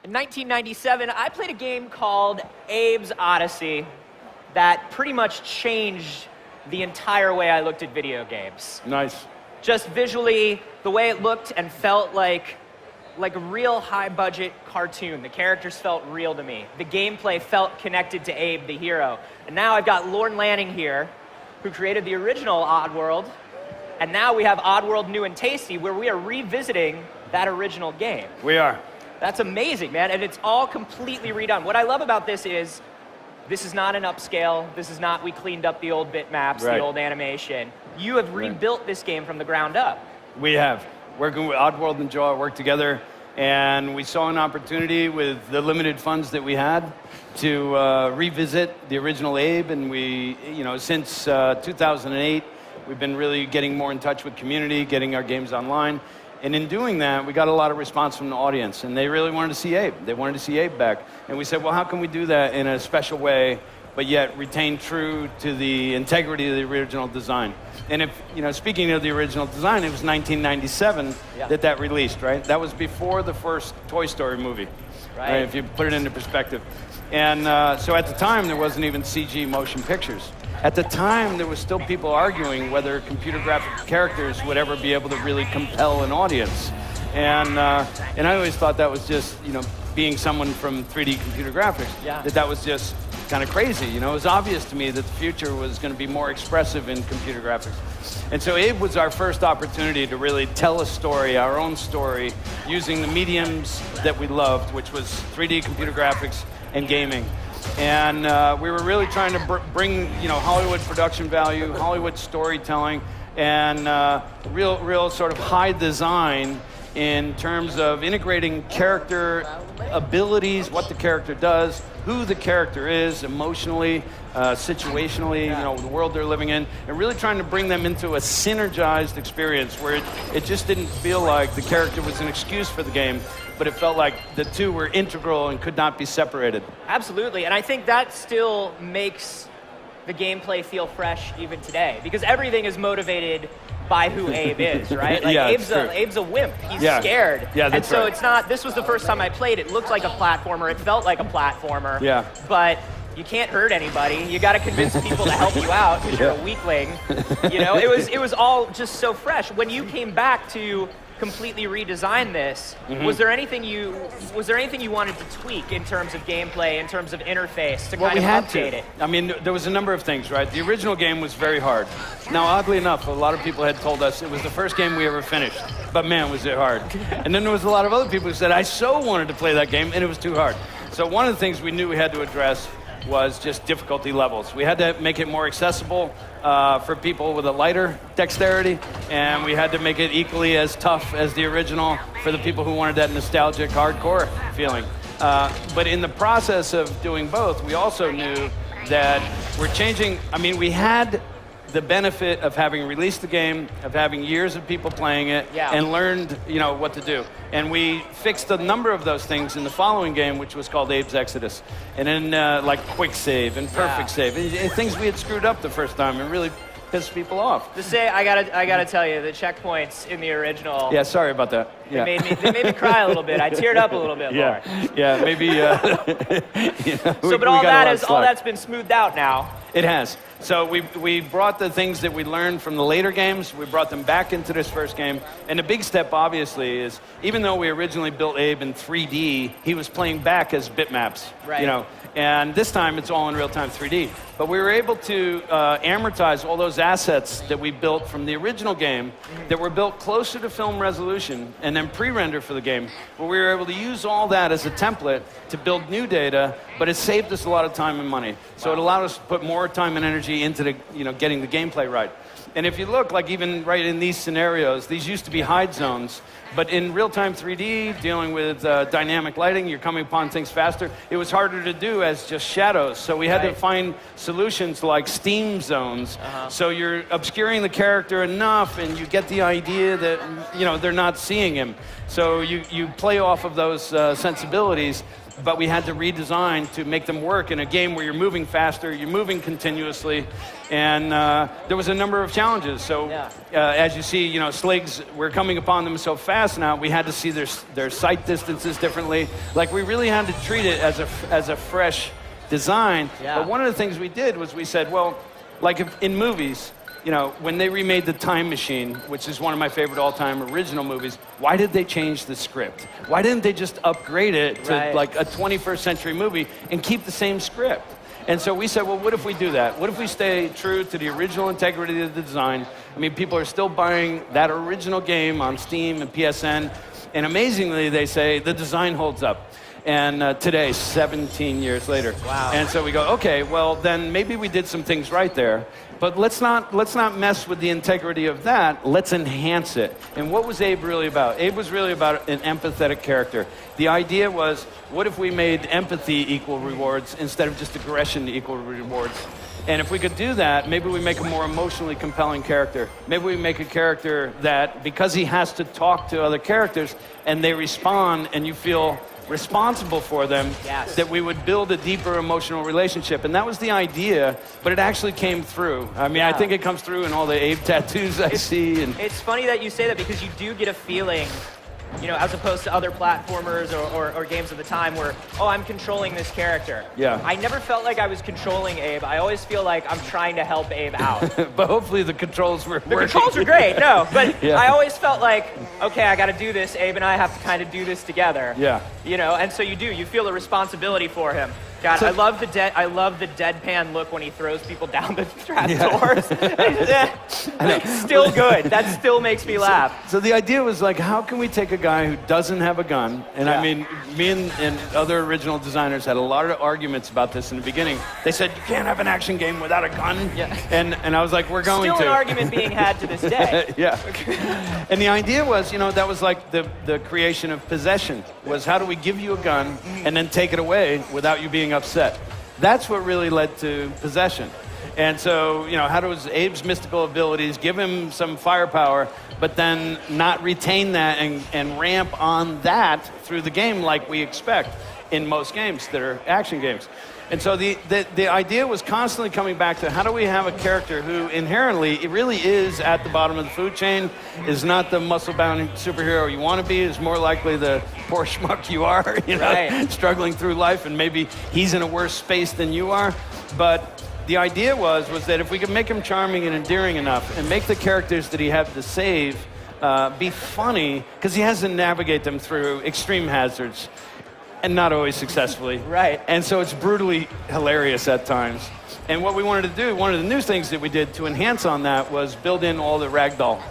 In 1997, I played a game called Abe's Odyssey that pretty much changed the entire way I looked at video games. Nice. Just visually, the way it looked and felt like a real high-budget cartoon. The characters felt real to me. The gameplay felt connected to Abe, the hero. And now I've got Lorne Lanning here, who created the original Oddworld, and now we have Oddworld New and Tasty, where we are revisiting that original game. We are. That's amazing, man, and it's all completely redone. What I love about this is not an upscale. This is not we cleaned up the old bitmaps, the old animation. You have rebuilt this game from the ground up. We have. Working with Oddworld and Joe, worked together, and we saw an opportunity with the limited funds that we had to revisit the original Abe, and we, since 2008, we've been really getting more in touch with community, getting our games online. And in doing that, we got a lot of response from the audience, and they really wanted to see Abe. They wanted to see Abe back. And we said, well, how can we do that in a special way, but yet retain true to the integrity of the original design? And if, speaking of the original design, it was 1997 that released, right? That was before the first Toy Story movie, right? If you put it into perspective. And so at the time, there wasn't even CG motion pictures. At the time, there was still people arguing whether computer graphic characters would ever be able to really compel an audience. And I always thought that was just, being someone from 3D computer graphics, that was just kind of crazy. It was obvious to me that the future was going to be more expressive in computer graphics. And so Abe was our first opportunity to really tell a story, our own story, using the mediums that we loved, which was 3D computer graphics and gaming. And we were really trying to bring, Hollywood production value, Hollywood storytelling, and real sort of high design in terms of integrating character abilities, what the character does, who the character is emotionally, situationally, the world they're living in, and really trying to bring them into a synergized experience where it just didn't feel like the character was an excuse for the game, but it felt like the two were integral and could not be separated. Absolutely, and I think that still makes the gameplay feel fresh even today, because everything is motivated by who Abe is, right? Like Abe's a wimp. He's scared. Yeah, that's and so right. it's not, this was the first time I played it. It looked like a platformer. It felt like a platformer. Yeah. But you can't hurt anybody. You got to convince people to help you out because you're a weakling. It was all just so fresh. When you came back to completely redesign this, was there anything you wanted to tweak in terms of gameplay, in terms of interface, to kind of update it? I mean, there was a number of things, right? The original game was very hard. Now, oddly enough, a lot of people had told us it was the first game we ever finished, but man, was it hard. And then there was a lot of other people who said, I so wanted to play that game, and it was too hard. So one of the things we knew we had to address was just difficulty levels. We had to make it more accessible for people with a lighter dexterity, and we had to make it equally as tough as the original for the people who wanted that nostalgic, hardcore feeling. But in the process of doing both, we also knew that we're changing. I mean, we had the benefit of having released the game, of having years of people playing it, and learned, what to do. And we fixed a number of those things in the following game, which was called Abe's Exodus. And then like quick save and perfect save, and things we had screwed up the first time and really pissed people off. To say, I gotta tell you, the checkpoints in the original. Yeah, sorry about that. They made me cry a little bit. I teared up a little bit more. Yeah, maybe. But all that's been smoothed out now. It has. So we brought the things that we learned from the later games, we brought them back into this first game. And the big step, obviously, is even though we originally built Abe in 3D, he was playing back as bitmaps. Right. And this time it's all in real-time 3D. But we were able to amortize all those assets that we built from the original game that were built closer to film resolution and then pre-render for the game. But we were able to use all that as a template to build new data, but it saved us a lot of time and money. So it allowed us to put more time and energy into the, getting the gameplay right. And if you look, like even right in these scenarios, these used to be hide zones, but in real-time 3D, dealing with dynamic lighting, you're coming upon things faster, it was harder to do as just shadows. So we had to find solutions like steam zones. So you're obscuring the character enough, and you get the idea that, they're not seeing him. So you play off of those sensibilities, but we had to redesign to make them work in a game where you're moving faster, you're moving continuously, and there was a number of challenges. So as you see, you know, Sligs, we're coming upon them so fast now, we had to see their sight distances differently. Like, we really had to treat it as a fresh design. But one of the things we did was we said, well, like in movies, you know, when they remade The Time Machine, which is one of my favorite all-time original movies, why did they change the script? Why didn't they just upgrade it to like a 21st century movie and keep the same script? And so we said, well, what if we do that? What if we stay true to the original integrity of the design? I mean, people are still buying that original game on Steam and PSN, and amazingly, they say the design holds up. And today, 17 years later. Wow. And so we go, okay, well, then maybe we did some things right there, but let's not mess with the integrity of that. Let's enhance it. And what was Abe really about? Abe was really about an empathetic character. The idea was, what if we made empathy equal rewards instead of just aggression equal rewards? And if we could do that, maybe we make a more emotionally compelling character. Maybe we make a character that, because he has to talk to other characters and they respond and you feel responsible for them, that we would build a deeper emotional relationship. And that was the idea, but it actually came through. I mean, I think it comes through in all the Abe tattoos I see. And it's funny that you say that, because you do get a feeling, you know, as opposed to other platformers or games of the time where, oh, I'm controlling this character. Yeah. I never felt like I was controlling Abe. I always feel like I'm trying to help Abe out. But hopefully the controls were working. The controls are great, no. But I always felt like, okay, I got to do this. Abe and I have to kind of do this together. Yeah. You know, and so you feel the responsibility for him. God, so, I love the deadpan look when he throws people down the trap doors. Still good. That still makes me laugh. So the idea was like, how can we take a guy who doesn't have a gun? And I mean, me and other original designers had a lot of arguments about this in the beginning. They said, you can't have an action game without a gun. Yeah. And I was like, we're going to. Still an argument being had to this day. And the idea was, you know, that was like the creation of possession, was how do we give you a gun and then take it away without you being upset. That's what really led to possession. And so, you know, how does Abe's mystical abilities give him some firepower, but then not retain that and ramp on that through the game like we expect in most games that are action games. And so the idea was constantly coming back to how do we have a character who inherently, it really is at the bottom of the food chain, is not the muscle-bound superhero you want to be, is more likely the poor schmuck you are, you know, struggling through life, and maybe he's in a worse space than you are. But the idea was that if we could make him charming and endearing enough and make the characters that he had to save be funny, because he has to navigate them through extreme hazards, and not always successfully. Right. And so it's brutally hilarious at times. And what we wanted to do, one of the new things that we did to enhance on that was build in all the ragdoll.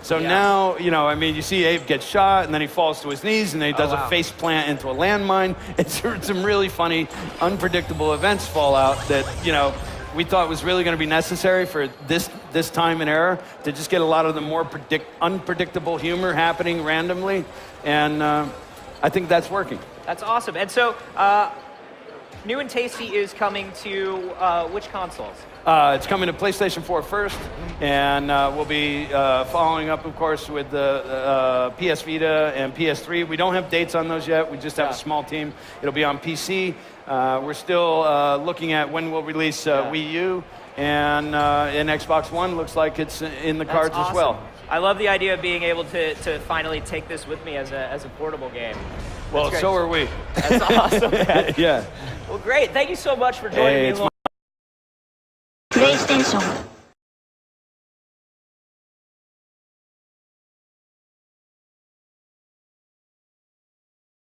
So now, you know, I mean, you see Abe get shot, and then he falls to his knees, and then he does a face plant into a landmine. It's some really funny, unpredictable events fall out that, you know, we thought was really going to be necessary for this time and era, to just get a lot of the more unpredictable humor happening randomly. And I think that's working. That's awesome. And so, New and Tasty is coming to which consoles? It's coming to PlayStation 4 first, and we'll be following up, of course, with the PS Vita and PS3. We don't have dates on those yet. We just have a small team. It'll be on PC. We're still looking at when we'll release Wii U, and Xbox One looks like it's in the cards as well. I love the idea of being able to finally take this with me as a portable game. Well, so are we. That's awesome, man. Yeah. Well, great. Thank you so much for joining me. PlayStation